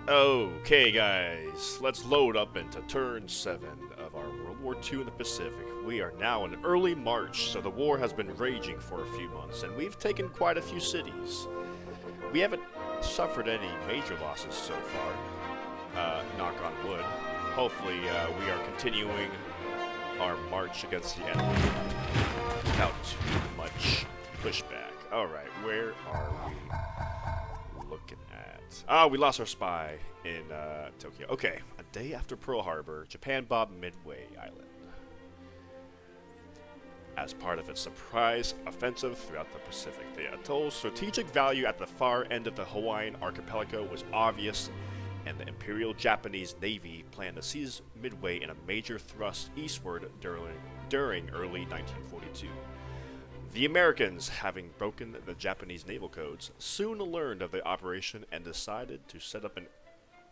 Okay, guys, let's load up into turn 7 of our World War II in the Pacific. We are now in early March, so the war has been raging for a few months, and we've taken quite a few cities. We haven't suffered any major losses so far, knock on wood. Hopefully, we are continuing our march against the enemy without too much pushback. Alright, where are we looking at? Ah, we lost our spy in Tokyo. Okay, a day after Pearl Harbor, Japan bombed Midway Island as part of its surprise offensive throughout the Pacific. The atoll's strategic value at the far end of the Hawaiian archipelago was obvious, and the Imperial Japanese Navy planned to seize Midway in a major thrust eastward during early 1942. The Americans, having broken the Japanese naval codes, soon learned of the operation and decided to set up an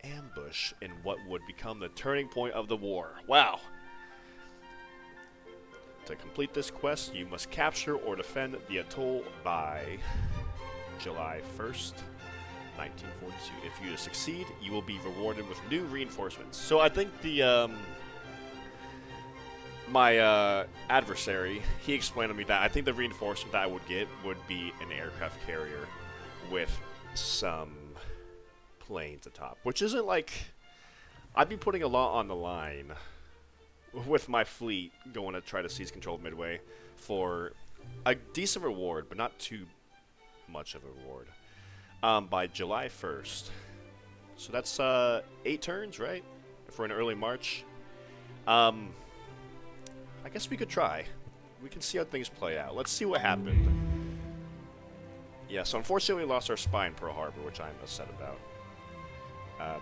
ambush in what would become the turning point of the war. Wow! To complete this quest, you must capture or defend the atoll by July 1st, 1942. If you succeed, you will be rewarded with new reinforcements. So I think the my adversary, he explained to me that I think the reinforcement that I would get would be an aircraft carrier with some planes atop, which isn't like, I'd be putting a lot on the line with my fleet going to try to seize control of Midway for a decent reward, but not too much of a reward, by July 1st. So that's 8 turns, right? For an early March. I guess we could try. We can see how things play out. Let's see what happened. Yeah, so unfortunately we lost our spy in Pearl Harbor, which I'm upset about.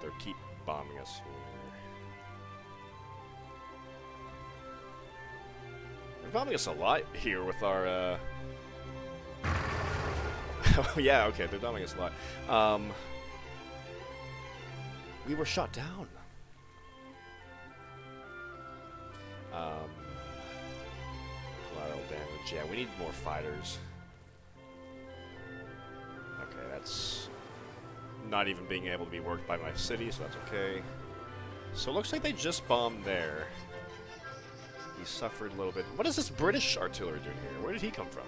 They keep bombing us here. They're bombing us a lot here with our, yeah, okay, they're bombing us a lot. We were shot down. Collateral damage. Yeah, we need more fighters. Okay, that's not even being able to be worked by my city, so that's okay. So it looks like they just bombed there. He suffered a little bit. What is this British artillery doing here? Where did he come from?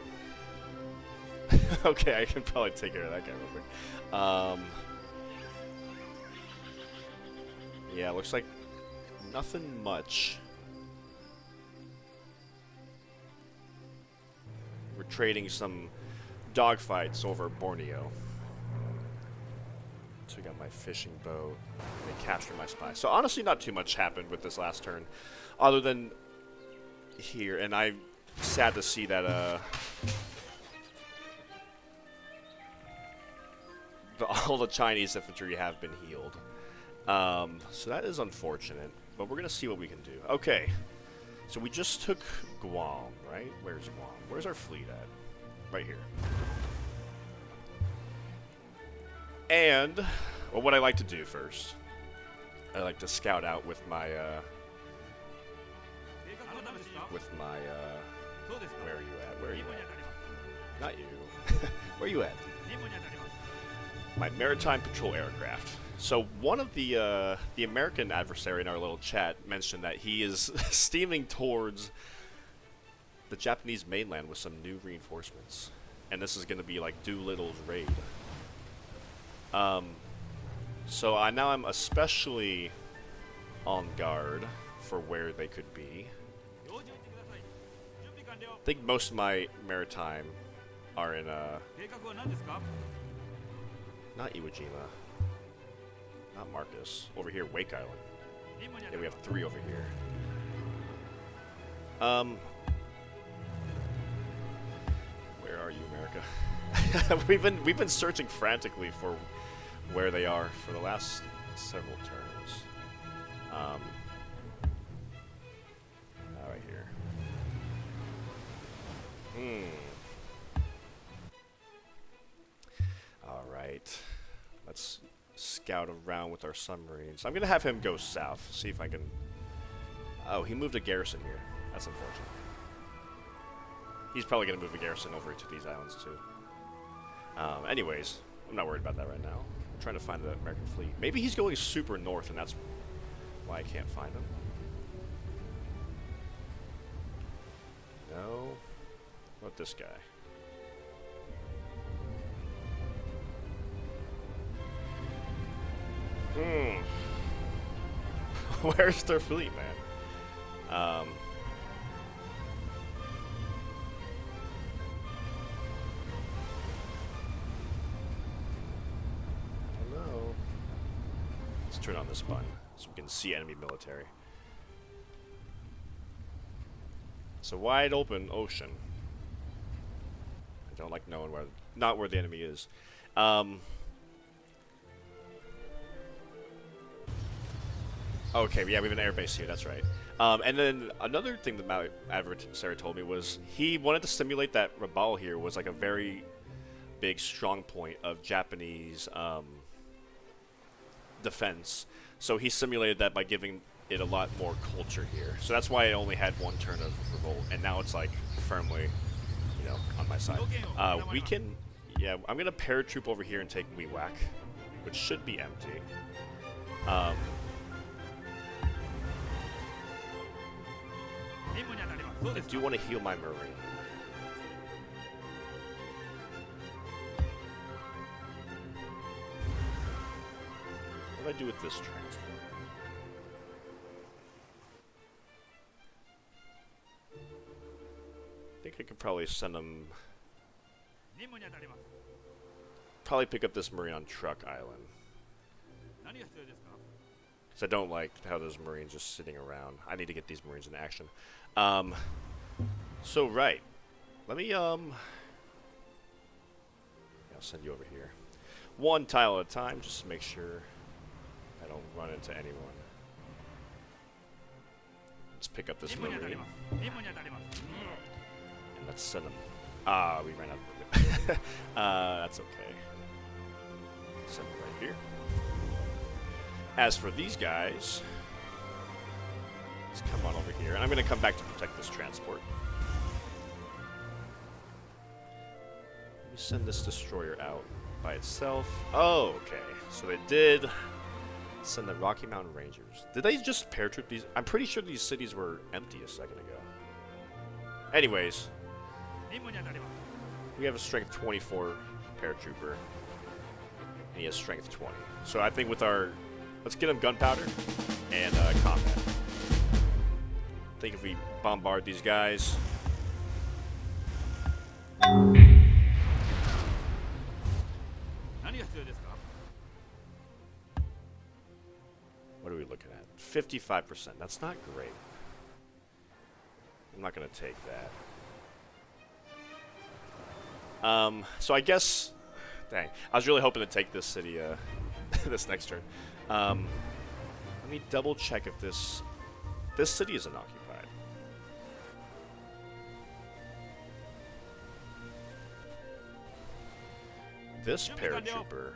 Okay, I can probably take care of that guy real quick. Yeah, looks like nothing much. We're trading some dogfights over Borneo. So we got my fishing boat. They captured my spy. So honestly, not too much happened with this last turn, other than here. And I'm sad to see that all the Chinese infantry have been healed. So that is unfortunate, but we're gonna see what we can do. Okay. So we just took Guam, right? Where's Guam? Where's our fleet at? Right here. And, well, what I like to do first, I like to scout out with my, where are you at? Where are you at? Not you. Where are you at? My maritime patrol aircraft. So one of the American adversary in our little chat mentioned that he is steaming towards the Japanese mainland with some new reinforcements, and this is going to be like Doolittle's raid. So now I'm especially on guard for where they could be. I think most of my maritime are in not Iwo Jima. Not Marcus. Over here, Wake Island. Yeah, we have 3 over here. Where are you, America? we've been searching frantically for where they are for the last several turns. Right here. All right. Let's scout around with our submarines. I'm gonna have him go south, see if I can. Oh, he moved a garrison here. That's unfortunate. He's probably gonna move a garrison over to these islands too. Anyways, I'm not worried about that right now. trying to find the American fleet. Maybe he's going super north, and that's why I can't find him. No. What about this guy? Where's their fleet, man? Hello. Let's turn on this button so we can see enemy military. It's a wide open ocean. I don't like knowing where, not where the enemy is. Okay, yeah, we have an airbase here, that's right. And then another thing that my adversary told me was he wanted to simulate that Rabaul here was like a very big strong point of Japanese defense. So he simulated that by giving it a lot more culture here. So that's why it only had one turn of revolt, and now it's like firmly, you know, on my side. We can, yeah, I'm gonna paratroop over here and take WWII, which should be empty. I do want to heal my marine. What do I do with this transfer? I think I could probably send them. Probably pick up this marine on Truck Island. Because I don't like how those marines just sitting around. I need to get these marines in action. So right. Let me I'll send you over here. One tile at a time, just to make sure I don't run into anyone. Let's pick up this marine. And let's send them. We ran out of room. That's okay. Send them right here. As for these guys, let's come on over here. I'm going to come back to protect this transport. Let me send this destroyer out by itself. Oh, okay. So they did send the Rocky Mountain Rangers. Did they just paratroop these? I'm pretty sure these cities were empty a second ago. Anyways, we have a strength 24 paratrooper, and he has strength 20. So I think with our, let's get him gunpowder and combat. I think if we bombard these guys. What are we looking at? 55%. That's not great. I'm not going to take that. So I guess... Dang. I was really hoping to take this city this next turn. Let me double check if this city is unoccupied. This paratrooper,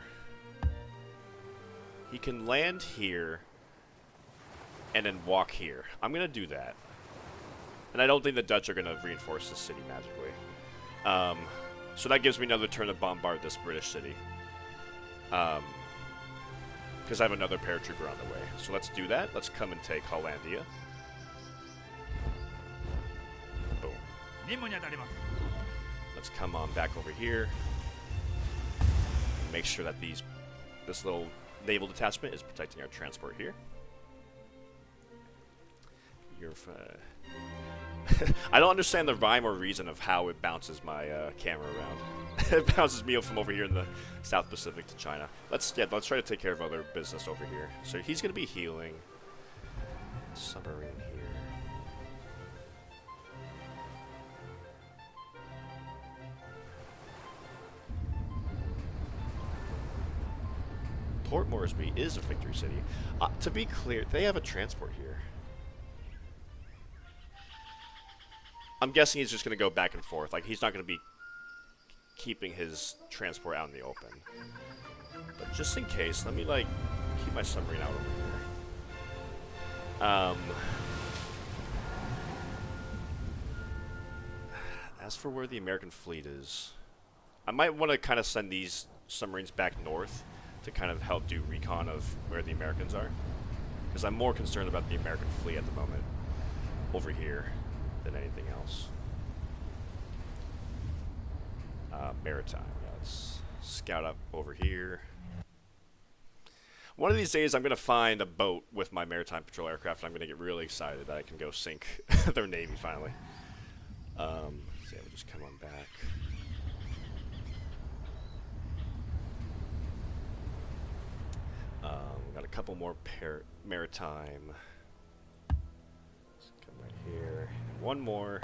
he can land here and then walk here. I'm gonna do that, and I don't think the Dutch are gonna reinforce this city magically. So that gives me another turn to bombard this British city. Because I have another paratrooper on the way. So let's do that. Let's come and take Hollandia. Boom. Let's come on back over here. Make sure that this little naval detachment is protecting our transport here. I don't understand the rhyme or reason of how it bounces my camera around. It bounces me from over here in the South Pacific to China. Let's try to take care of other business over here. So he's going to be healing. Submarine here. Port Moresby is a victory city. To be clear, they have a transport here. I'm guessing he's just going to go back and forth. Like, he's not going to be keeping his transport out in the open. But just in case, let me, like, keep my submarine out over here. As for where the American fleet is, I might want to kind of send these submarines back north to kind of help do recon of where the Americans are. Because I'm more concerned about the American fleet at the moment over here than anything else. Maritime. Yeah, let's scout up over here. One of these days I'm going to find a boat with my maritime patrol aircraft, and I'm going to get really excited that I can go sink their navy finally. So yeah, we'll just come on back. Got a couple more maritime. Let's come right here. One more.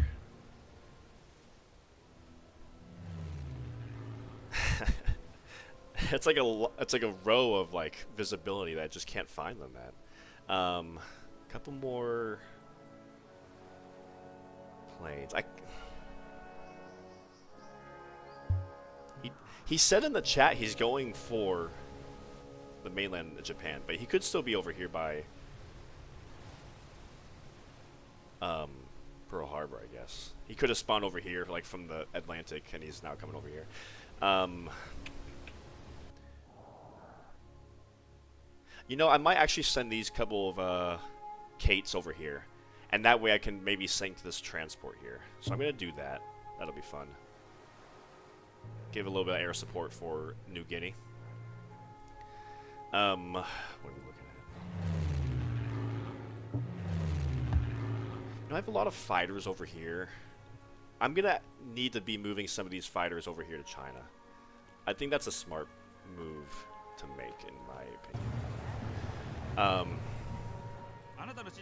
It's like a row of like visibility that I just can't find them at. Couple more planes. He said in the chat he's going for the mainland of Japan, but he could still be over here by Pearl Harbor, I guess. He could have spawned over here, like from the Atlantic, and he's now coming over here. You know, I might actually send these couple of Kates over here, and that way I can maybe sink this transport here. So I'm going to do that. That'll be fun. Give a little bit of air support for New Guinea. What are we looking at? You know, I have a lot of fighters over here. I'm going to need to be moving some of these fighters over here to China. I think that's a smart move to make, in my opinion.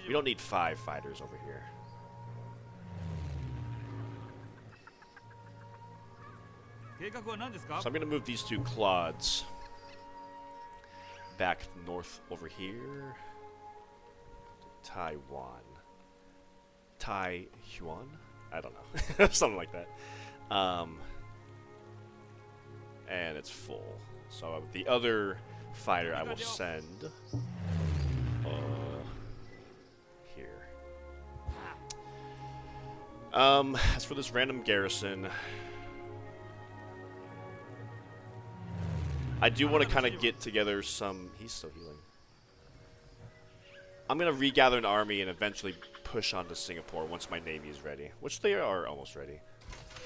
We don't need 5 fighters over here. So I'm going to move these 2 Claudes back north over here. Taiwan. Taiwan? I don't know. Something like that. And it's full. So the other fighter I will send here. As for this random garrison, I do want to kind of get together some... He's still healing. I'm going to regather an army and eventually push on to Singapore once my navy is ready. Which they are almost ready.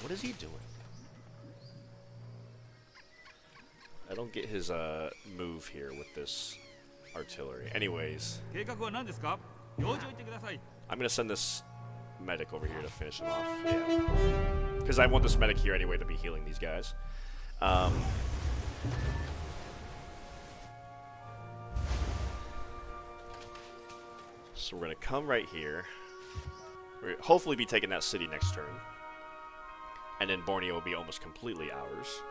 What is he doing? I don't get his move here with this artillery. Anyways. I'm going to send this medic over here to finish him off. Yeah. Because I want this medic here anyway to be healing these guys. So we're going to come right here. We'll hopefully be taking that city next turn. And then Borneo will be almost completely ours.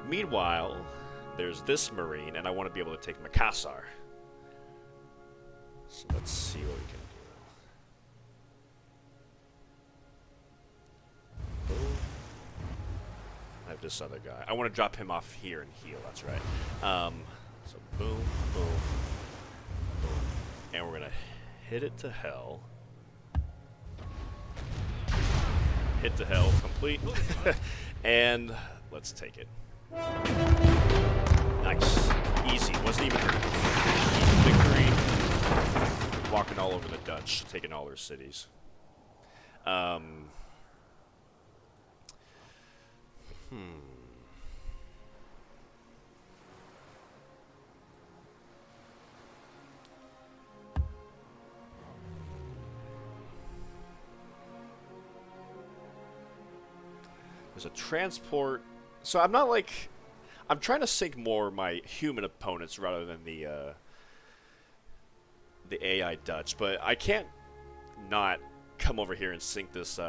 Meanwhile, there's this marine, and I want to be able to take Makassar. So let's see what we can do. Boom. I have this other guy. I want to drop him off here and heal, that's right. So boom, boom, boom. And we're going to hit it to hell. Hit to hell, complete. And let's take it. Nice. Easy. Wasn't even easy victory. Walking all over the Dutch, taking all their cities. There's a transport. So I'm not like... I'm trying to sink more my human opponents rather than the AI Dutch. But I can't not come over here and sink this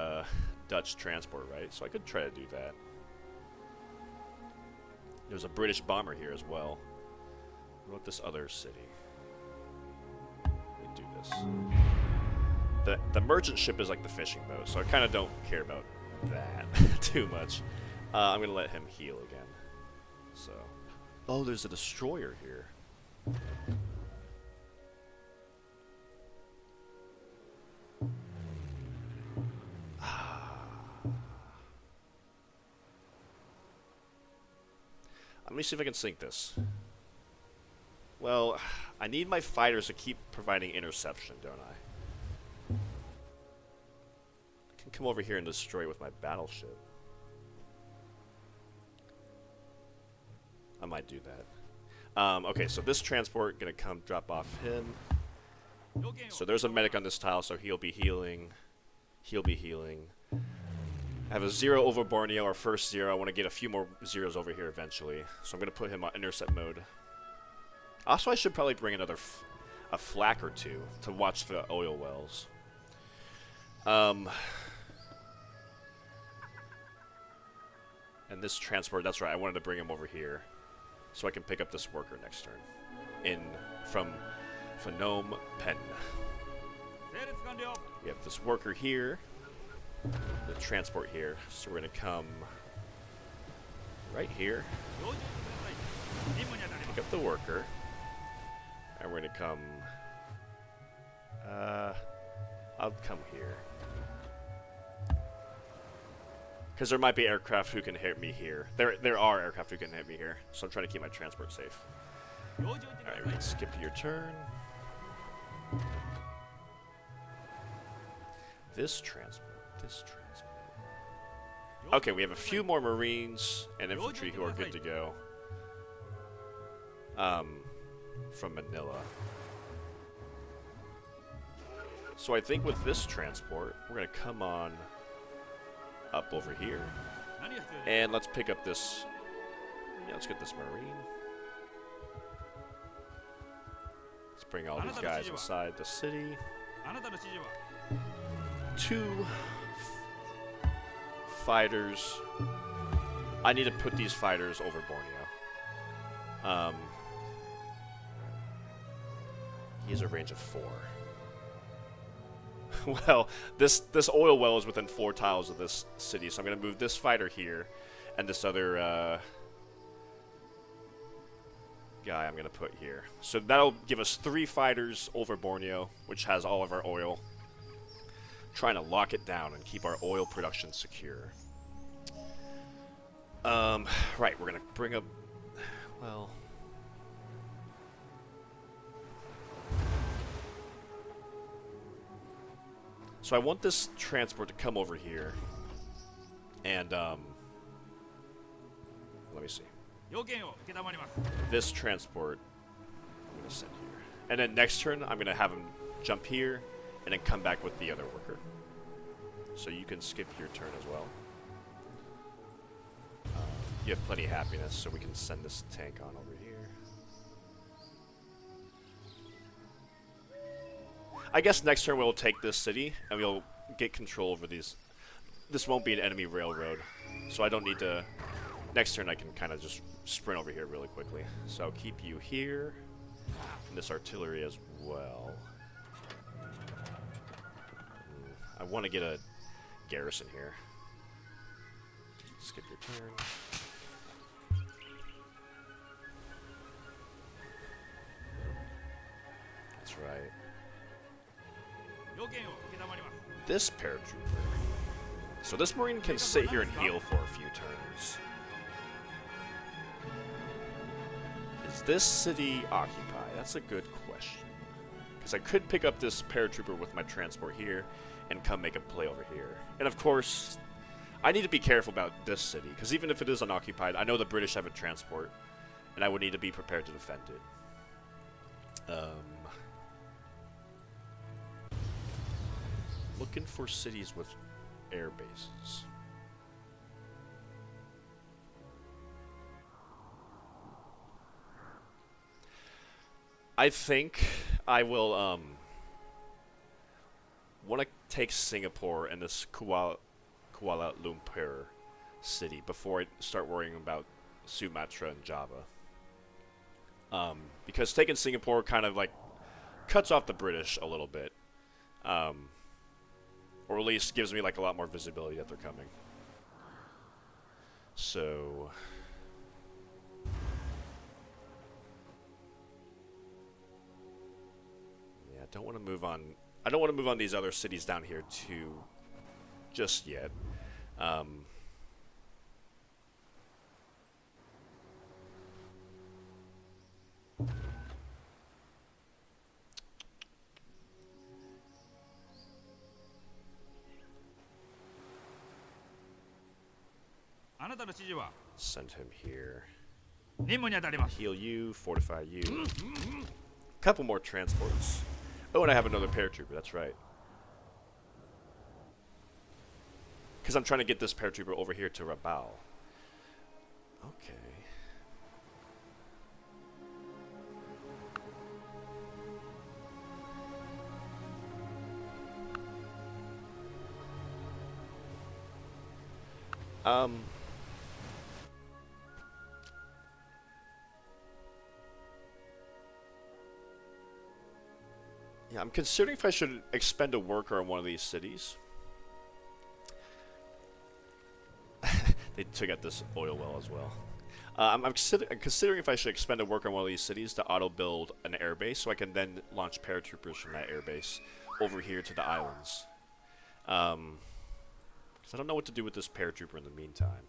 Dutch transport, right? So I could try to do that. There's a British bomber here as well. What about this other city? Let me do this. The merchant ship is like the fishing boat, so I kind of don't care about that too much. I'm gonna let him heal again. So, oh, there's a destroyer here. see if I can sink this. Well, I need my fighters to keep providing interception, don't I? I can come over here and destroy it with my battleship. I might do that. Okay, so this transport gonna come drop off him. So there's a medic on this tile, so he'll be healing. He'll be healing. I have a 0 over Borneo, our first 0. I want to get a few more zeros over here eventually. So I'm going to put him on intercept mode. Also, I should probably bring another a flak or two to watch the oil wells. And this transport, that's right, I wanted to bring him over here. So I can pick up this worker next turn. From Phnom Penh. We have this worker here. The transport here. So we're going to come right here. Pick up the worker. And we're going to come... I'll come here. Because there might be aircraft who can hit me here. There are aircraft who can hit me here. So I'm trying to keep my transport safe. Alright, we can skip to your turn. This transport. Okay, we have a few more Marines and infantry who are good to go. From Manila. So I think with this transport, we're going to come on up over here. And let's pick up this... Yeah, let's get this Marine. Let's bring all these guys inside the city. 2 fighters. I need to put these fighters over Borneo. He has a range of 4. Well, this oil well is within 4 tiles of this city, so I'm going to move this fighter here, and this other guy I'm going to put here. So that'll give us 3 fighters over Borneo, which has all of our oil. Trying to lock it down and keep our oil production secure. Right, we're going to bring up... Well... So I want this transport to come over here. And, let me see. This transport, I'm going to send here. And then next turn, I'm going to have him jump here, and then come back with the other worker. So you can skip your turn as well. You have plenty of happiness, so we can send this tank on over here. I guess next turn we'll take this city, and we'll get control over these. This won't be an enemy railroad, so I don't need to... Next turn I can kind of just sprint over here really quickly. So I'll keep you here, and this artillery as well. I want to get a garrison here. Skip your turn. That's right. This paratrooper. So this Marine can sit here and heal for a few turns. Is this city occupied? That's a good question. Because I could pick up this paratrooper with my transport here and come make a play over here. And of course, I need to be careful about this city, because even if it is unoccupied, I know the British have a transport, and I would need to be prepared to defend it. Looking for cities with air bases. I think I will want to take Singapore and this Kuala Lumpur city before I start worrying about Sumatra and Java. Because taking Singapore kind of like cuts off the British a little bit. Or at least gives me like a lot more visibility that they're coming. So... yeah, I don't want to move on... I don't want to move on these other cities down here too... just yet. Send him here. 任務に当たります。 Heal you, fortify you. Couple more transports. Oh, and I have another paratrooper, that's right. Because I'm trying to get this paratrooper over here to Rabaul. Okay. Yeah, I'm considering if I should expend a worker on one of these cities. They took out this oil well as well. I'm considering if I should expend a worker on one of these cities to auto-build an airbase, so I can then launch paratroopers from that airbase over here to the islands. Because I don't know what to do with this paratrooper in the meantime.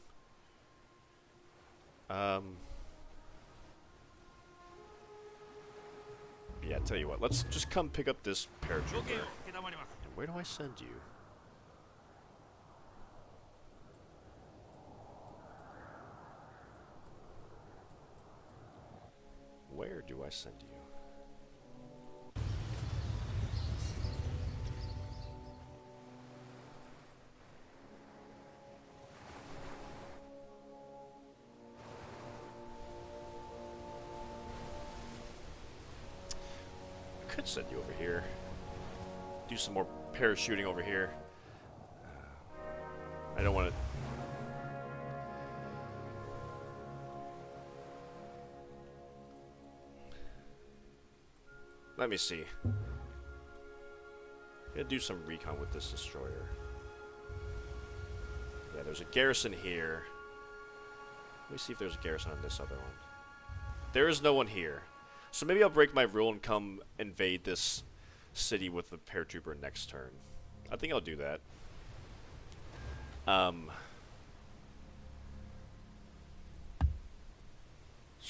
Yeah, tell you what, let's just come pick up this paratrooper. And where do I send you? Where do I send you? I could send you over here. Do some more parachuting over here. I don't want to... Let me see. I'm gonna do some recon with this destroyer. Yeah, there's a garrison here. Let me see if there's a garrison on this other one. There is no one here. So maybe I'll break my rule and come invade this city with the paratrooper next turn. I think I'll do that. So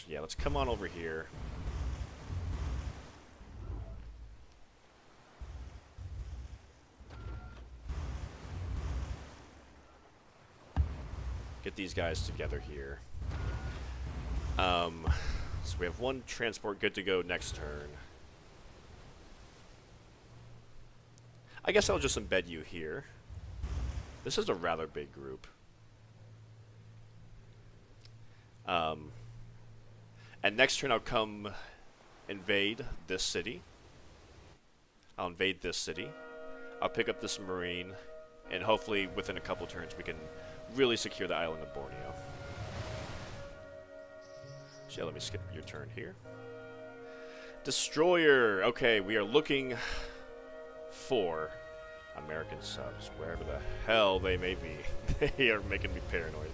yeah, let's come on over here. Get these guys together here. So we have one transport good to go next turn. I guess I'll just embed you here. This is a rather big group. And next turn I'll come invade this city. I'll invade this city. I'll pick up this Marine. And hopefully within a couple turns we can really secure the island of Borneo. So yeah, let me skip your turn here. Destroyer! Okay, we are looking for American subs, wherever the hell they may be. They are making me paranoid.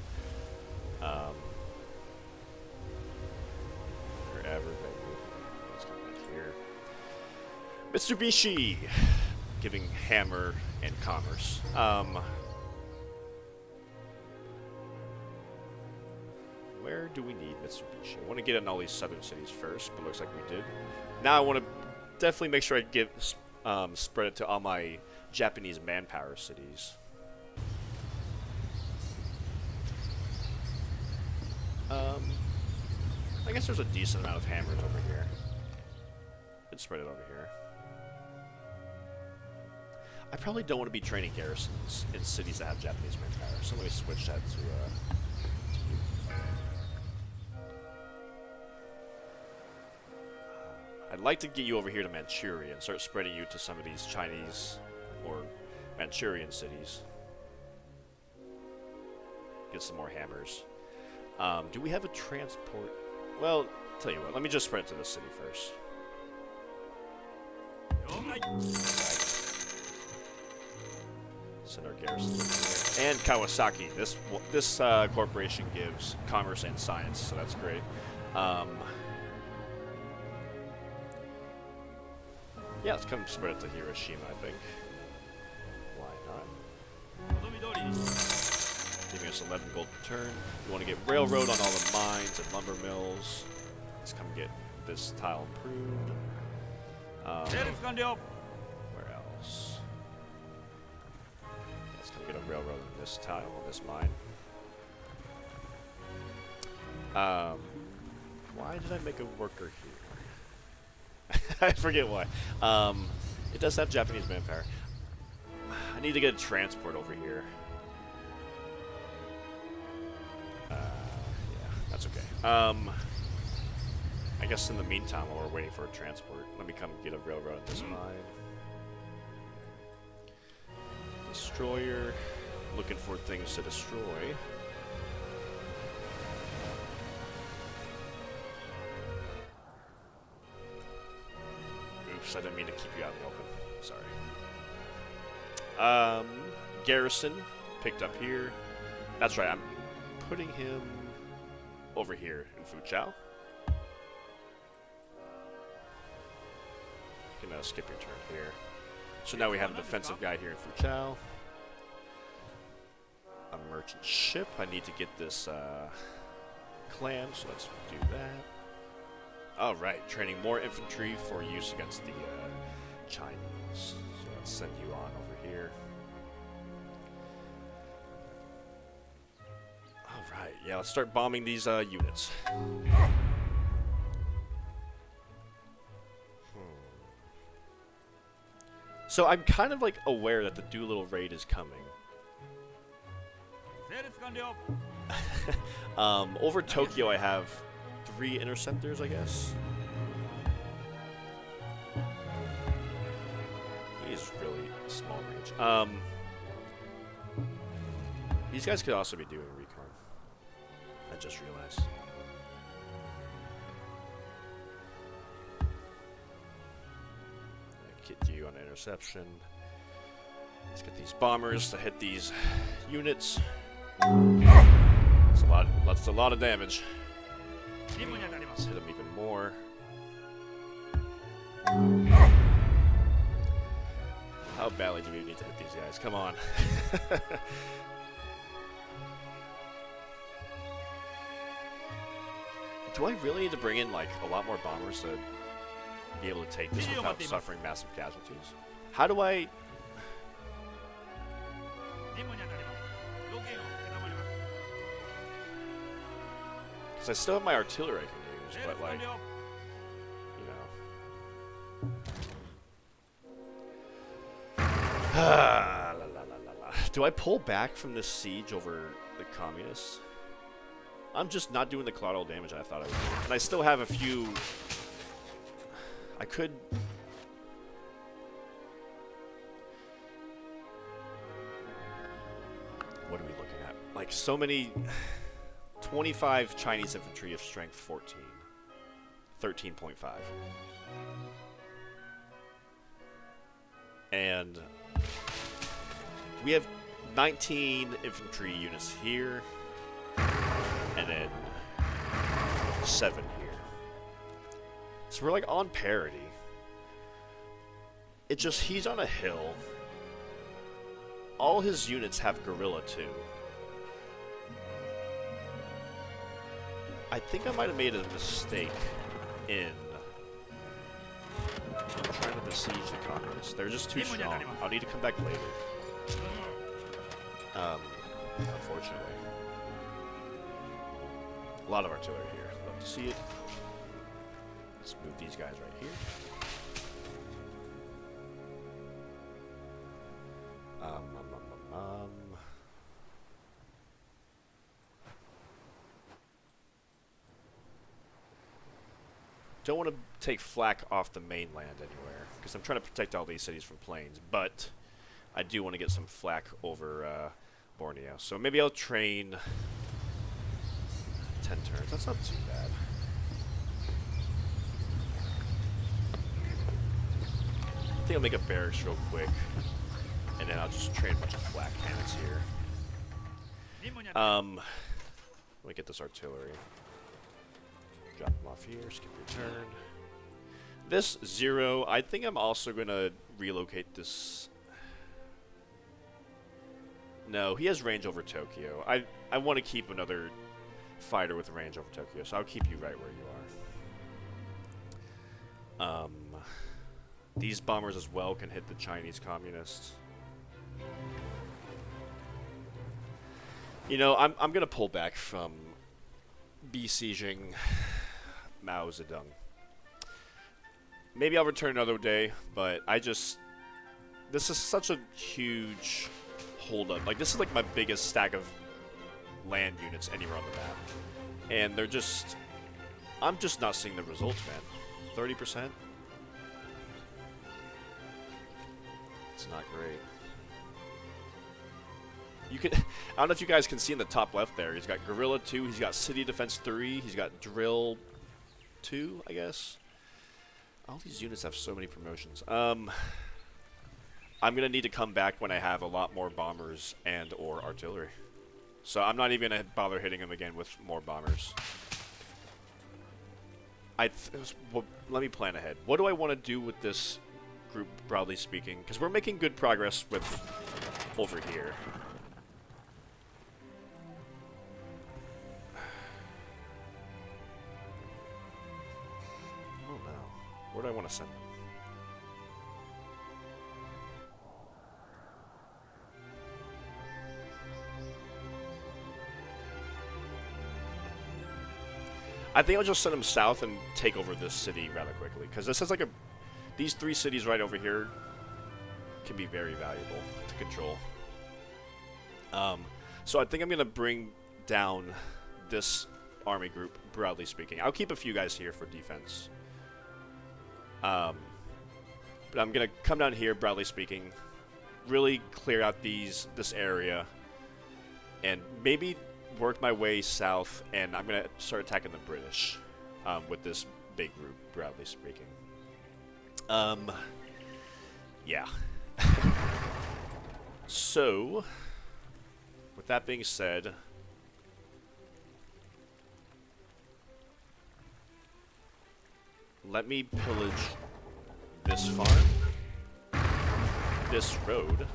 Wherever they may be. Let's come back here. Mitsubishi! Giving hammer and commerce. Where do we need Mitsubishi? I want to get in all these southern cities first, but looks like we did. Now I want to definitely make sure I spread it to all my Japanese manpower cities. I guess there's a decent amount of hammers over here. Let's spread it over here. I probably don't want to be training garrisons in cities that have Japanese manpower, so let me switch that to you. I'd like to get you over here to Manchuria and start spreading you to some of these Chinese or Manchurian cities. Get some more hammers. Do we have a transport? Well, tell you what, let me just spread it to the city first. Send our garrison over here. And Kawasaki. This corporation gives commerce and science, so that's great. Yeah, let's come spread it to Hiroshima, I think. Why not? Giving us 11 gold per turn. We want to get railroad on all the mines and lumber mills. Let's come get this tile improved. Where else? Let's come get a railroad on this tile, on this mine. Why did I make a worker here? I forget why. It does have Japanese manpower. I need to get a transport over here. Yeah, that's okay. I guess in the meantime, while we're waiting for a transport, let me come get a railroad at this mine. Destroyer. Looking for things to destroy. Oops, I didn't mean to keep you out in the open. Sorry. Garrison picked up here. That's right, I'm putting him over here in Fuchao. You can skip your turn here. So now we have a defensive guy here in Fuchao. A merchant ship. I need to get this clan, so let's do that. Alright, training more infantry for use against the Chinese. So let's send you on over here. Alright, yeah, let's start bombing these units. So I'm kind of like aware that the Doolittle raid is coming. Over Tokyo I have 3 interceptors, I guess. He's really small range. These guys could also be doing recon. I just realized. Get you on interception. Let's get these bombers to hit these units. That's a lot of damage. Let's hit them even more. How badly do we need to hit these guys? Come on. Do I really need to bring in like a lot more bombers to be able to take this without suffering massive casualties? How do I... Because I still have my artillery I can use, but like, you know. La, la, la, la. Do I pull back from this siege over the communists? I'm just not doing the collateral damage I thought I would do. And I still have a few... I could... What are we looking at? Like, so many... 25 Chinese infantry of strength 14. 13.5. And... we have 19 infantry units here. And then 7 here. So we're like on parity. It just, he's on a hill. All his units have guerrilla too. I think I might have made a mistake in trying to besiege the communists. They're just too strong. I'll need to come back later. Unfortunately. A lot of artillery here. Love to see it. Let's move these guys right here. Don't want to take flak off the mainland anywhere, because I'm trying to protect all these cities from planes, but I do want to get some flak over Borneo. So maybe I'll train 10 turns. That's not too bad. I think I'll make a barracks real quick, and then I'll just train a bunch of flak cannons here. Let me get this artillery. Drop them off here, skip your turn. This 0, I think I'm also going to relocate this. No, he has range over Tokyo. I want to keep another fighter with range over Tokyo, so I'll keep you right where you are. These bombers as well can hit the Chinese communists. You know, I'm going to pull back from besieging Mao Zedong. Maybe I'll return another day, but this is such a huge holdup. Like, this is like my biggest stack of land units anywhere on the map. And I'm just not seeing the results, man. 30%? It's not great. I don't know if you guys can see in the top left there. He's got Guerrilla 2, he's got City Defense 3, he's got Drill 2, I guess. All these units have so many promotions. I'm gonna need to come back when I have a lot more bombers and or artillery. So I'm not even gonna bother hitting him again with more bombers. Well, let me plan ahead. What do I want to do with this group, broadly speaking? Because we're making good progress with over here. I don't know. Where do I want to send them? I think I'll just send them south and take over this city rather quickly, because this is like these 3 cities right over here can be very valuable to control. So I think I'm gonna bring down this army group, broadly speaking. I'll keep a few guys here for defense. But I'm gonna come down here, broadly speaking, really clear out this area, and maybe work my way south, and I'm gonna start attacking the British with this big group, broadly speaking. Yeah. So, with that being said, let me pillage this farm, this road,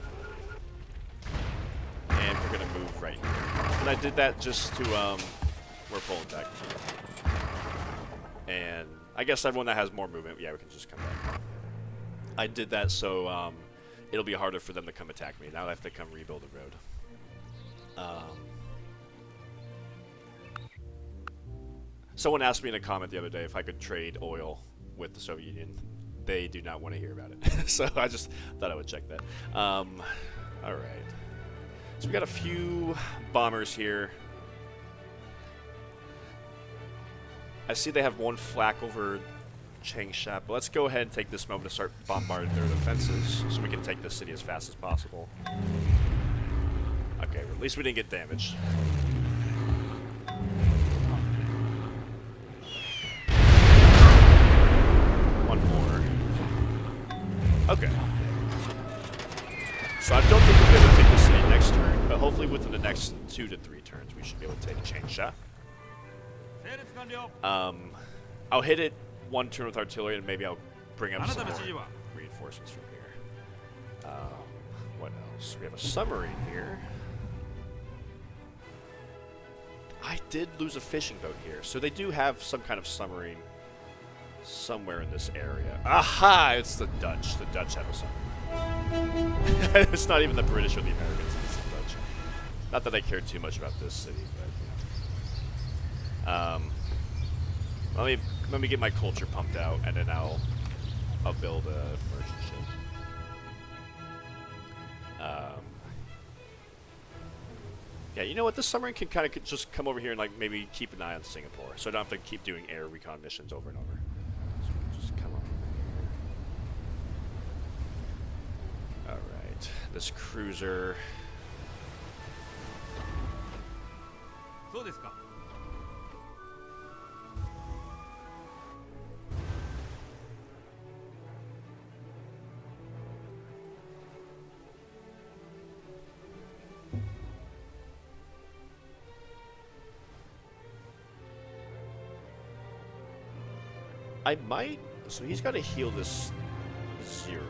and we're gonna move right here. And I did that just to, we're pulling back. And I guess everyone that has more movement, yeah, we can just come back. I did that so, it'll be harder for them to come attack me. Now I have to come rebuild the road. Someone asked me in a comment the other day if I could trade oil with the Soviet Union. They do not want to hear about it. So I just thought I would check that. Alright. So we got a few bombers here. I see they have one flak over Changsha, but let's go ahead and take this moment to start bombarding their defenses so we can take this city as fast as possible. Okay, well, at least we didn't get damaged. One more. Okay. So I don't think we'll be able to take the city next turn, but hopefully within the next 2 to 3 turns we should be able to take Changsha. I'll hit it one turn with artillery, and maybe I'll bring up some more reinforcements from here. What else? We have a submarine here. I did lose a fishing boat here, so they do have some kind of submarine somewhere in this area. Aha! It's the Dutch. The Dutch have a submarine. It's not even the British or the Americans, it's the Dutch. Not that I care too much about this city, but let me get my culture pumped out, and then I'll build a merchant ship. Yeah, you know what? This submarine can kind of just come over here and like maybe keep an eye on Singapore, so I don't have to keep doing air recon missions over and over. So we can just come over here. All right, this cruiser. I might, so he's got to heal this 0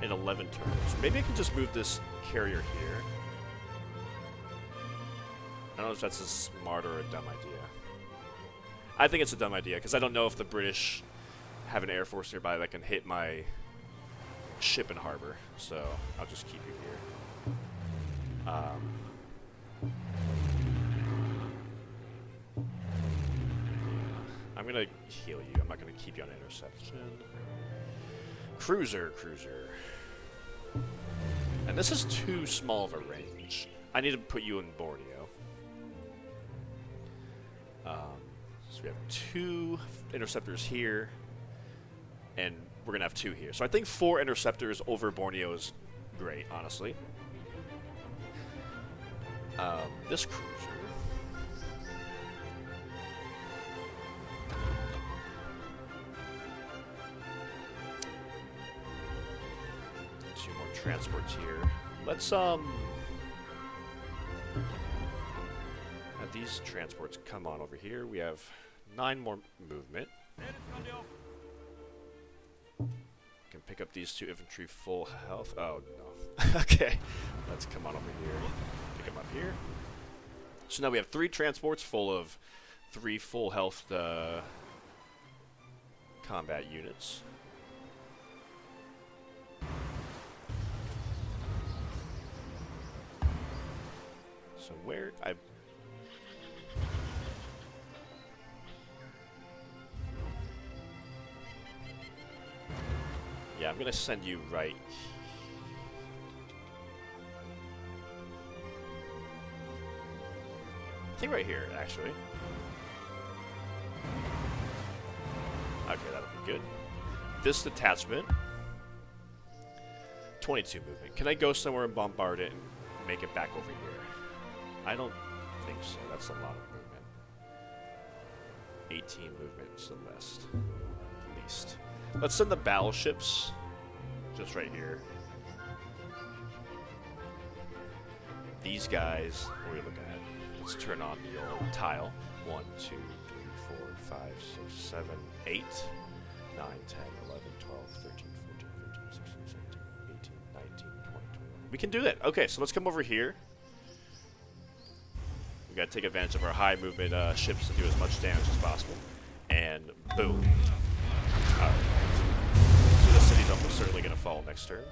in 11 turns. Maybe I can just move this carrier here. I don't know if that's a smart or a dumb idea. I think it's a dumb idea, because I don't know if the British have an air force nearby that can hit my ship in harbor, so I'll just keep you here. I'm gonna heal you. I'm not gonna keep you on interception. Cruiser. And this is too small of a range. I need to put you in Borneo. So we have 2 interceptors here, and we're gonna have 2 here. So I think 4 interceptors over Borneo is great, honestly. This cruiser. Two more transports here. Let's have these transports come on over here. We have 9 more movement. Can pick up these 2 infantry full health. Oh no. Okay. Let's come on over here. Pick them up here. So now we have 3 transports full of 3 full health combat units. So where yeah, I'm gonna send you right. I think right here, actually. Okay, that'll be good. This detachment, 22 movement. Can I go somewhere and bombard it and make it back over here? I don't think so. That's a lot of movement. 18 movement is the best. At least. Let's send the battleships just right here. These guys, what are we looking at? Let's turn on the old tile. 1, 2, 3, 4, 5, 6, 7, 8, 9, 10, 11, 12, 13, 14, 15, 16, 17, 18, 19, 20, 21. We can do that. Okay, so let's come over here. We gotta take advantage of our high movement ships to do as much damage as possible. And boom. Alright. So the city's almost certainly gonna fall next turn.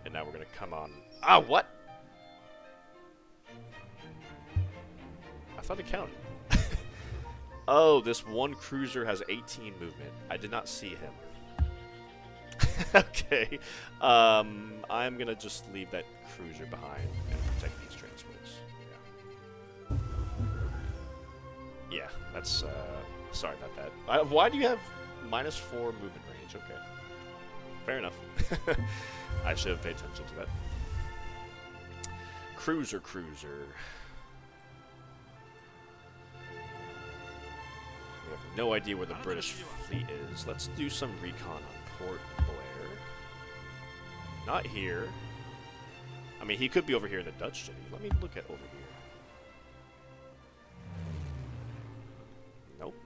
And now we're gonna come on. Ah, what? I thought it counted. Oh, this one cruiser has 18 movement. I did not see him. Okay. I'm gonna just leave that cruiser behind and protect these transports. Yeah. Yeah, that's, sorry about that. Why do you have -4 movement range? Okay. Fair enough. I should have paid attention to that. Cruiser. We have no idea where the British fleet is. Let's do some recon on Port Blair. Not here. I mean, he could be over here in the Dutch city. Let me look at over here. Nope.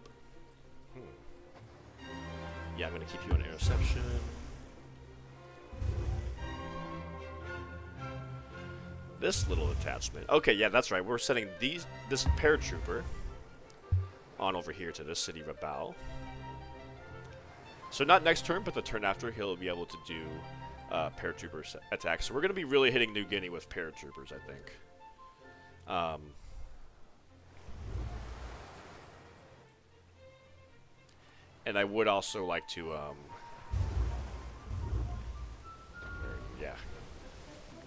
Yeah, I'm going to keep you on interception. This little attachment. Okay, yeah, that's right. We're sending this paratrooper on over here to this city, Rabaul. So not next turn, but the turn after, he'll be able to do paratrooper attacks. So we're going to be really hitting New Guinea with paratroopers, I think. And I would also like to, yeah,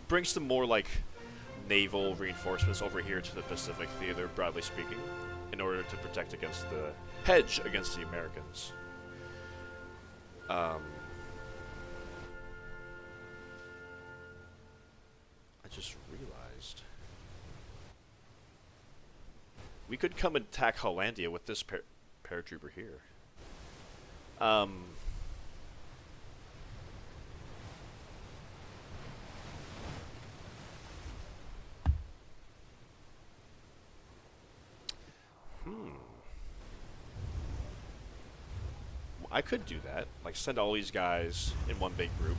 bring some more, like, naval reinforcements over here to the Pacific Theater, broadly speaking, in order to protect against the hedge against the Americans. I just realized we could come and attack Hollandia with this paratrooper here. I could do that. Like, send all these guys in one big group.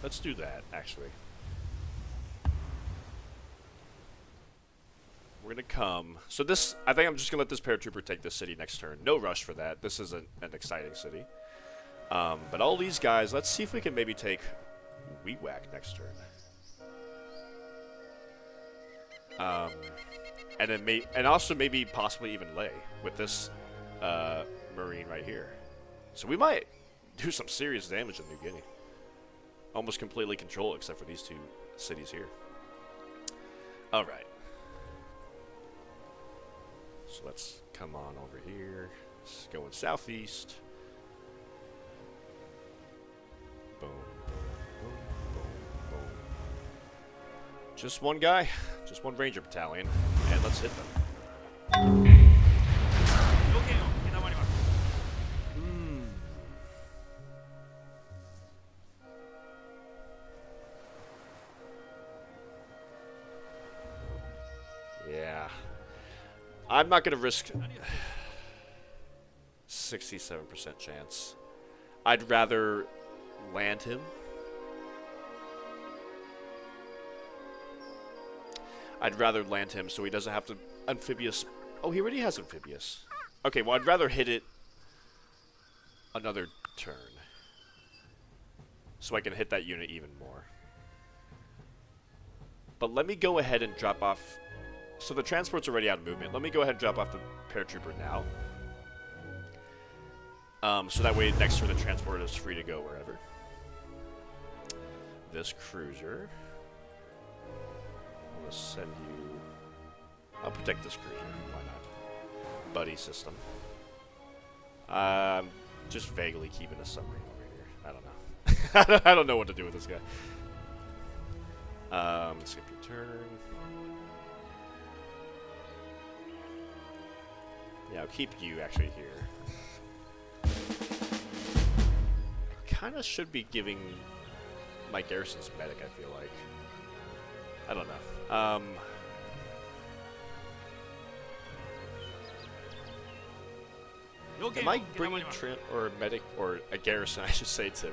Let's do that, actually. We're gonna come. So this, I think I'm just gonna let this paratrooper take this city next turn. No rush for that. This isn't an exciting city. But all these guys, let's see if we can maybe take WWII next turn. And then also maybe possibly even Leh with this Marine right here. So we might do some serious damage in New Guinea. Almost completely control it, except for these two cities here. Alright. So let's come on over here. It's going southeast. Boom, boom, boom, boom, boom. Just one guy, just one Ranger Battalion, and let's hit them. Yeah. I'm not going to risk 67% chance. I'd rather land him. I'd rather land him so he doesn't have to amphibious. Oh, he already has amphibious. Okay, well, I'd rather hit it another turn. So I can hit that unit even more. But let me go ahead and drop off. So the transport's already out of movement. Let me go ahead and drop off the paratrooper now. So that way next turn the transport is free to go wherever. This cruiser. I'm going to send you... I'll protect this cruiser. Why not? Buddy system. Just vaguely keeping a submarine over here. I don't know. I don't know what to do with this guy. Skip your turn. Yeah, I'll keep you actually here. I kind of should be giving my garrison's medic, I feel like. I don't know. Am I bringing or a medic or a garrison, I should say, to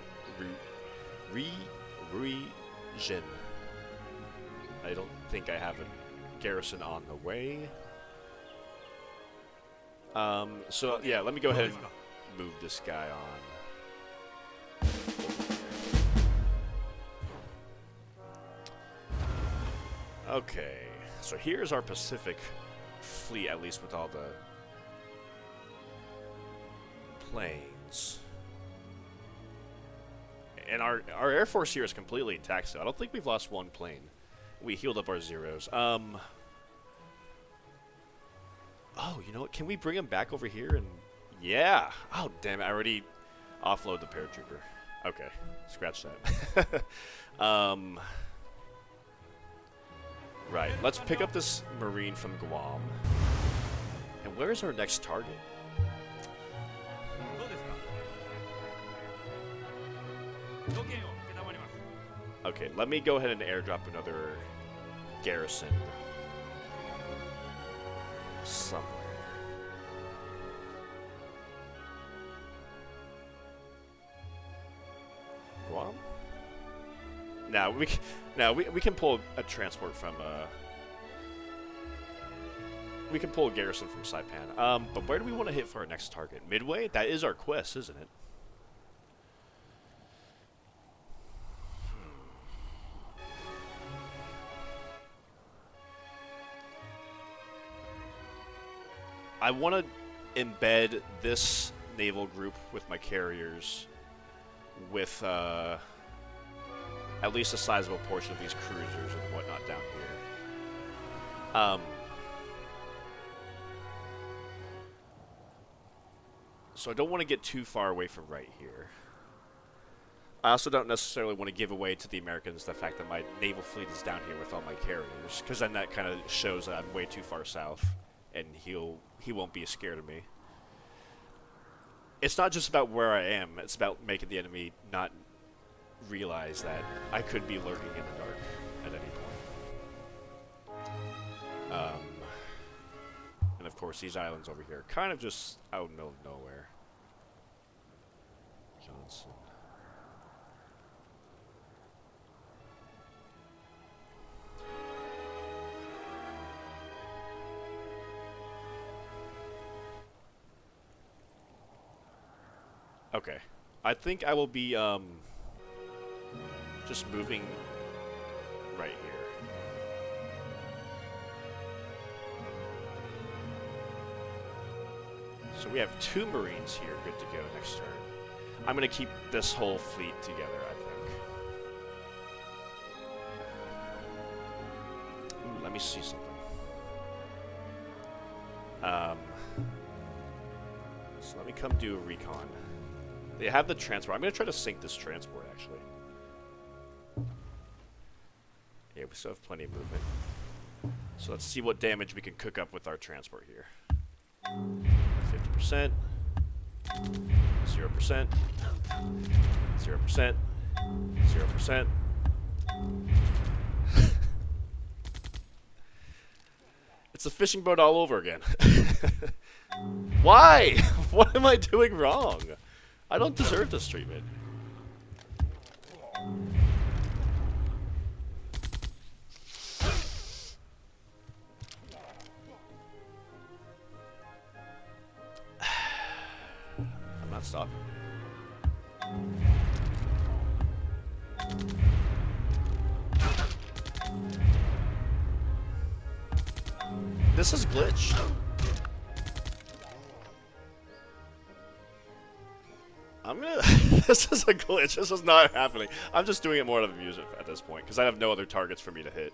Jin? I don't think I have a garrison on the way. So yeah, let me go ahead and move this guy on. Okay, so here's our Pacific fleet, at least with all the planes. And our Air Force here is completely intact, so I don't think we've lost one plane. We healed up our zeros. Oh, you know what? Can we bring him back over here? And yeah. Oh, damn it. I already offload the paratrooper. Okay. Scratch that. Right. Let's pick up this Marine from Guam. And where's our next target? Okay, let me go ahead and airdrop another garrison somewhere. Guam? Now we can pull a transport from we can pull a garrison from Saipan. But where do we want to hit for our next target? Midway? That is our quest, isn't it? I want to embed this naval group with my carriers with at least a sizable portion of these cruisers and whatnot down here. So I don't want to get too far away from right here. I also don't necessarily want to give away to the Americans the fact that my naval fleet is down here with all my carriers, because then that kind of shows that I'm way too far south, and he won't be scared of me. It's not just about where I am, it's about making the enemy not realize that I could be lurking in the dark at any point. And of course these islands over here, kind of just out in the middle of nowhere. Johnson. Okay. I think I will be, just moving right here. So we have 2 Marines here good to go next turn. I'm going to keep this whole fleet together, I think. Ooh, let me see something. So let me come do a recon. They have the transport. I'm going to try to sink this transport, actually. Yeah, we still have plenty of movement. So let's see what damage we can cook up with our transport here. 50%. 0%. 0%. 0%. It's a fishing boat all over again. Why? What am I doing wrong? I don't deserve this treatment. I'm not stopping. This is glitched. I'm gonna... This is a glitch. This is not happening. I'm just doing it more out of amusement at this point, because I have no other targets for me to hit.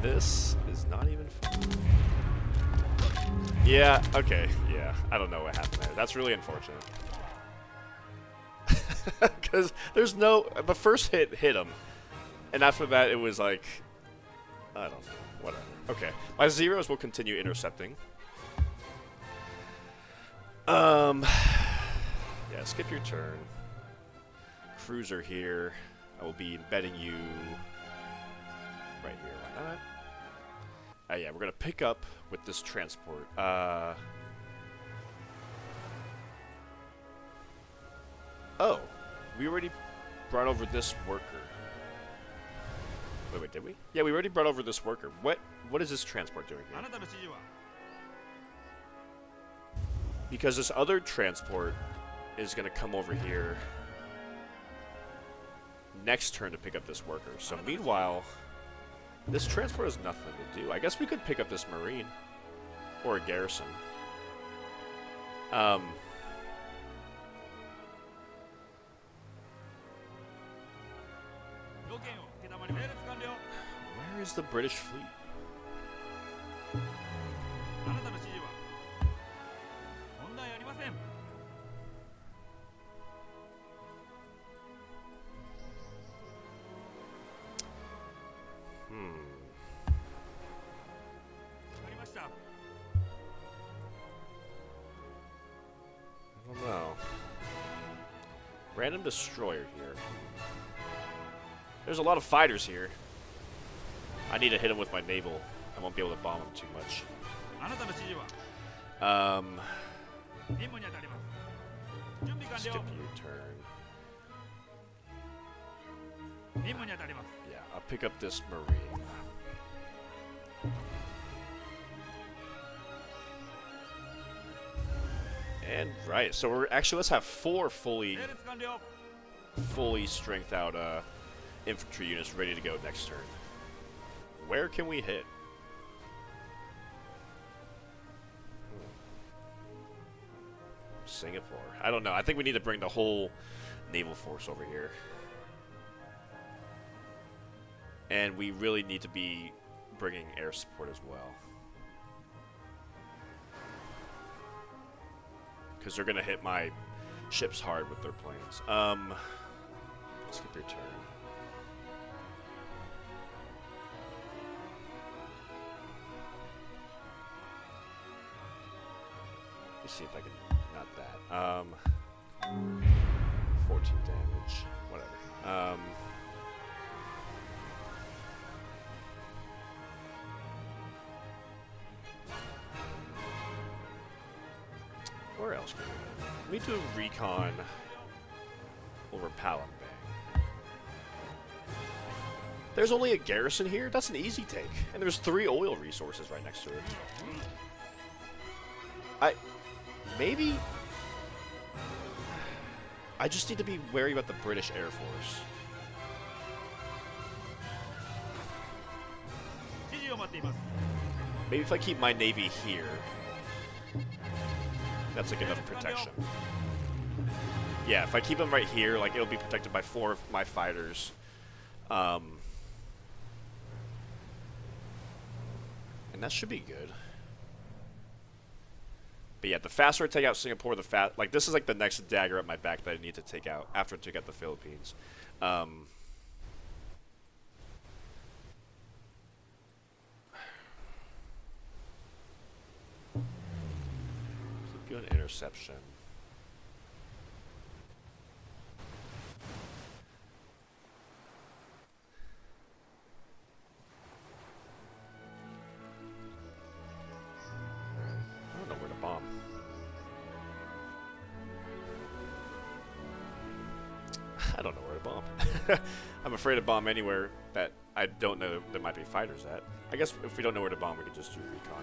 This is not even fun. Yeah, okay, yeah. I don't know what happened there. That's really unfortunate. Because there's no... The first hit him. And after that, it was like... I don't know. Whatever. Okay. My zeros will continue intercepting. Yeah, skip your turn. Cruiser here. I will be embedding you... right here. Why not? Yeah, we're gonna pick up with this transport. Oh, we already brought over this worker. Wait, did we? Yeah, we already brought over this worker. What is this transport doing here? Because this other transport is gonna come over here next turn to pick up this worker. So meanwhile, this transport has nothing to do. I guess we could pick up this marine. Or a garrison. Where is the British fleet? I don't know. Random destroyer here. There's a lot of fighters here. I need to hit him with my naval. I won't be able to bomb him too much. Skip your turn. Yeah, I'll pick up this marine. And right, so we're actually, let's have 4 fully strength out infantry units ready to go next turn. Where can we hit? Singapore. I don't know. I think we need to bring the whole naval force over here. And we really need to be bringing air support as well. Because they're going to hit my ships hard with their planes. Skip your turn. Let me see if I can... Not that. 14 damage. Whatever. Where else can we go? Let me do a recon over Palembang. There's only a garrison here? That's an easy take. And there's 3 oil resources right next to it. Maybe... I just need to be wary about the British Air Force. Maybe if I keep my navy here, that's like enough protection. Yeah, if I keep them right here, like it'll be protected by 4 of my fighters. And that should be good. But yeah, the faster I take out Singapore, the like this is like the next dagger at my back that I need to take out after I take out the Philippines. Do an interception. I don't know where to bomb. I don't know where to bomb. I'm afraid to bomb anywhere that I don't know there might be fighters at. I guess if we don't know where to bomb, we can just do recon.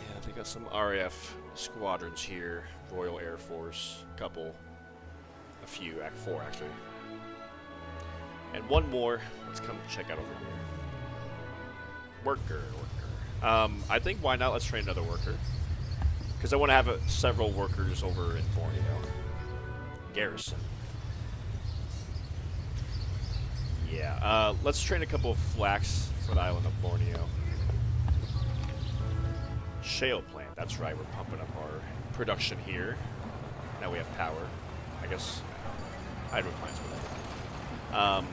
Yeah, they got some RAF squadrons here. Royal Air Force, a few, 4 actually. And one more. Let's come check out over here. Worker. I think why not? Let's train another worker. Because I want to have several workers over in Borneo. Garrison. Yeah, let's train a couple of flax for the island of Borneo. Shale plant, that's right, we're pumping up our production here. Now we have power. I guess hydro plants, whatever.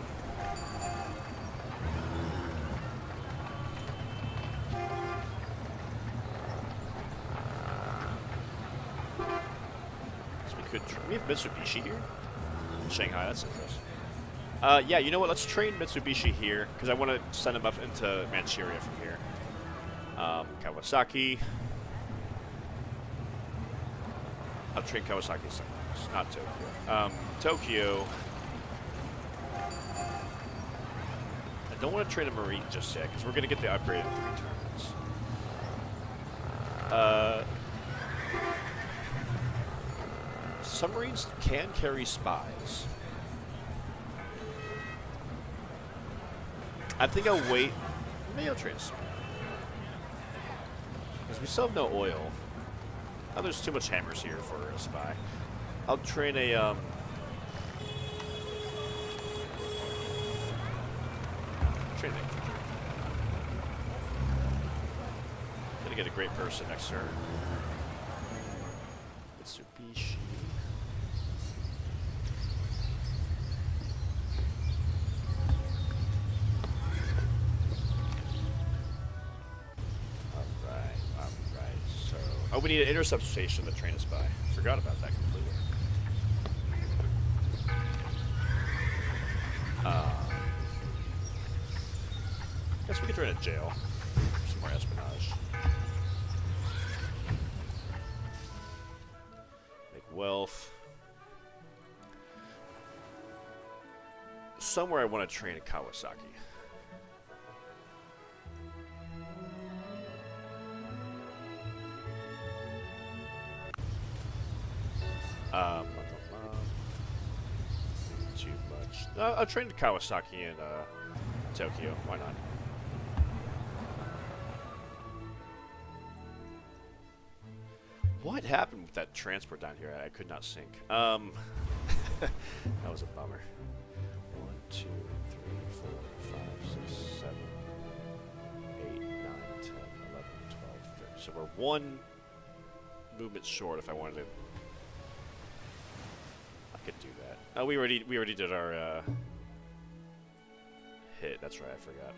We have Mitsubishi here? Shanghai, that's interesting. Yeah, you know what? Let's train Mitsubishi here, because I want to send them up into Manchuria from here. Kawasaki. I'll train Kawasaki somewhere, not Tokyo. Tokyo. I don't want to train a Marine just yet, because we're going to get the upgrade in 3 turns. Submarines can carry spies. I think I'll wait. Maybe I'll train a spy. Because we still have no oil. Oh, there's too much hammers here for a spy. I'll train a, train an infantry. Gonna get a great person next turn. Mitsubishi. Oh, we need an intercept station to train a spy. Forgot about that completely. Guess we could train a jail. Some more espionage. Make wealth. Somewhere I want to train a Kawasaki. Too much. I'll train Kawasaki in Tokyo. Why not? What happened with that transport down here? I could not sink. That was a bummer. 1, 2, 3, 4, 5, 6, 7, 8, 9, 10, 11, 12, 13. So we're 1 movement short if I wanted to. Could do that. Oh, we already did our hit. That's right, I forgot.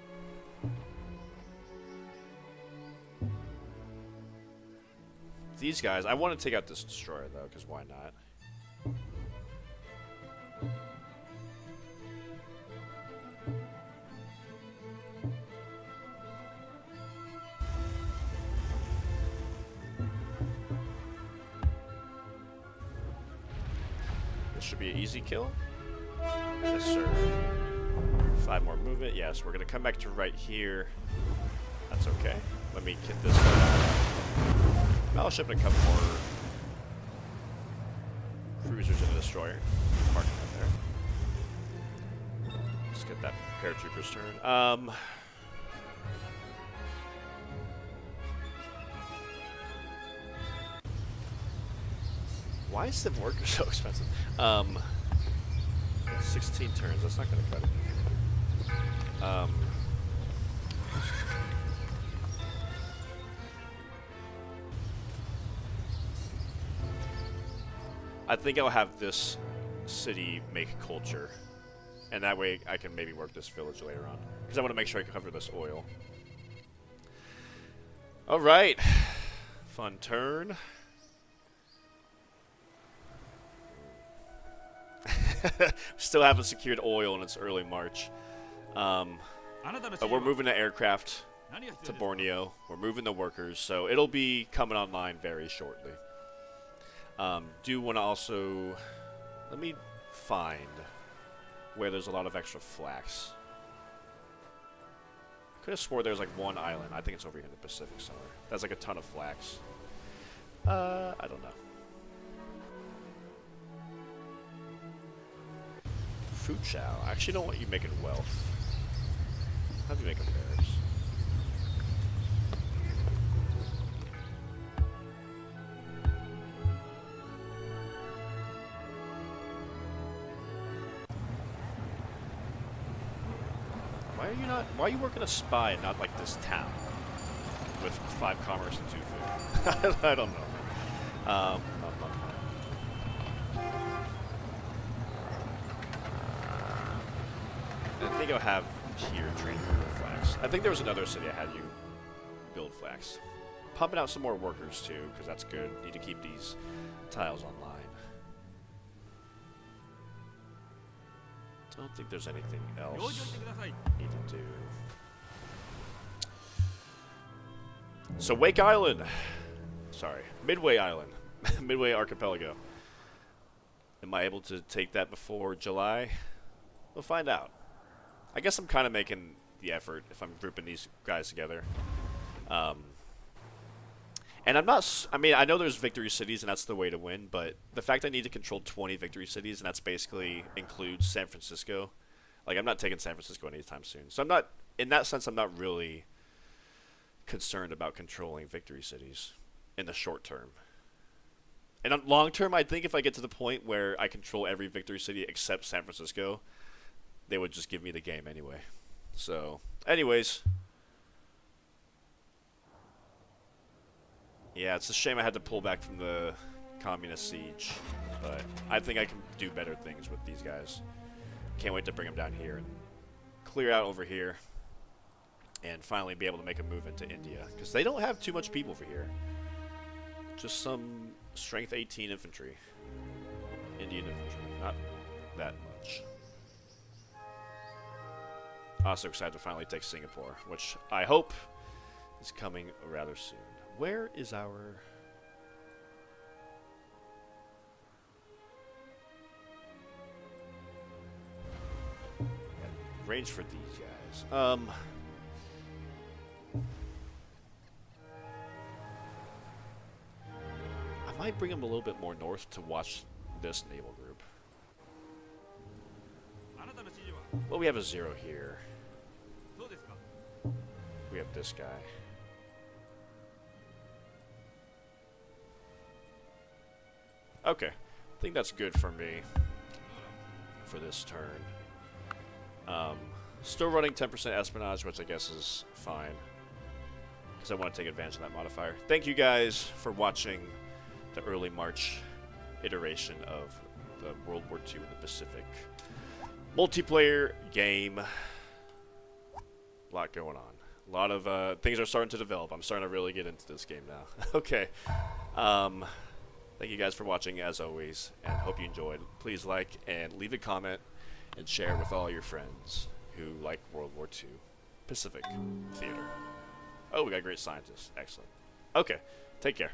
These guys, I want to take out this destroyer though, because why not? Should be an easy kill. Yes, sir. 5 more movement. Yes, we're going to come back to right here. That's okay. Let me get this battleship and a couple more cruisers and a destroyer. Parking right there. Let's get that paratrooper's turn. Why is the worker so expensive? 16 turns. That's not going to cut it. I think I'll have this city make culture, and that way I can maybe work this village later on, because I want to make sure I can cover this oil. All right, fun turn. Still haven't secured oil, and it's early March. But we're moving the aircraft to Borneo. We're moving the workers, so it'll be coming online very shortly. Do want to also... Let me find where there's a lot of extra flax. Could have swore there's like one island. I think it's over here in the Pacific somewhere. That's like a ton of flax. I don't know. Food chow. I actually don't want you making wealth. How do you make them barracks? Why are you working a spy and not like this town with 5 commerce and 2 food? I don't know. I think I'll have here train flax. I think there was another city I had you build flax. Pumping out some more workers too, because that's good. Need to keep these tiles online. I don't think there's anything else I need to do. So Wake Island. Sorry, Midway Island. Midway Archipelago. Am I able to take that before July? We'll find out. I guess I'm kind of making the effort if I'm grouping these guys together. And I'm not... I mean, I know there's victory cities, and that's the way to win, but the fact I need to control 20 victory cities, and that's basically includes San Francisco. Like, I'm not taking San Francisco anytime soon. So I'm not... In that sense, I'm not really concerned about controlling victory cities in the short term. And on long term, I think if I get to the point where I control every victory city except San Francisco, they would just give me the game anyway. So, anyways... Yeah, it's a shame I had to pull back from the communist siege, but I think I can do better things with these guys. Can't wait to bring them down here and clear out over here and finally be able to make a move into India, because they don't have too much people for here. Just some strength 18 infantry. Indian infantry, not that much. Also excited to finally take Singapore, which I hope is coming rather soon. Where is our... range for these guys? I might bring them a little bit more north to watch this naval group. Well, we have a 0 here. We have this guy. Okay, I think that's good for me for this turn. Still running 10% espionage, which I guess is fine, because I want to take advantage of that modifier. Thank you guys for watching the early March iteration of the World War II in the Pacific multiplayer game. A lot going on. A lot of things are starting to develop. I'm starting to really get into this game now. Okay. Thank you guys for watching, as always, and hope you enjoyed. Please like and leave a comment and share with all your friends who like World War II Pacific Theater. Oh, we got great scientists. Excellent. Okay, take care.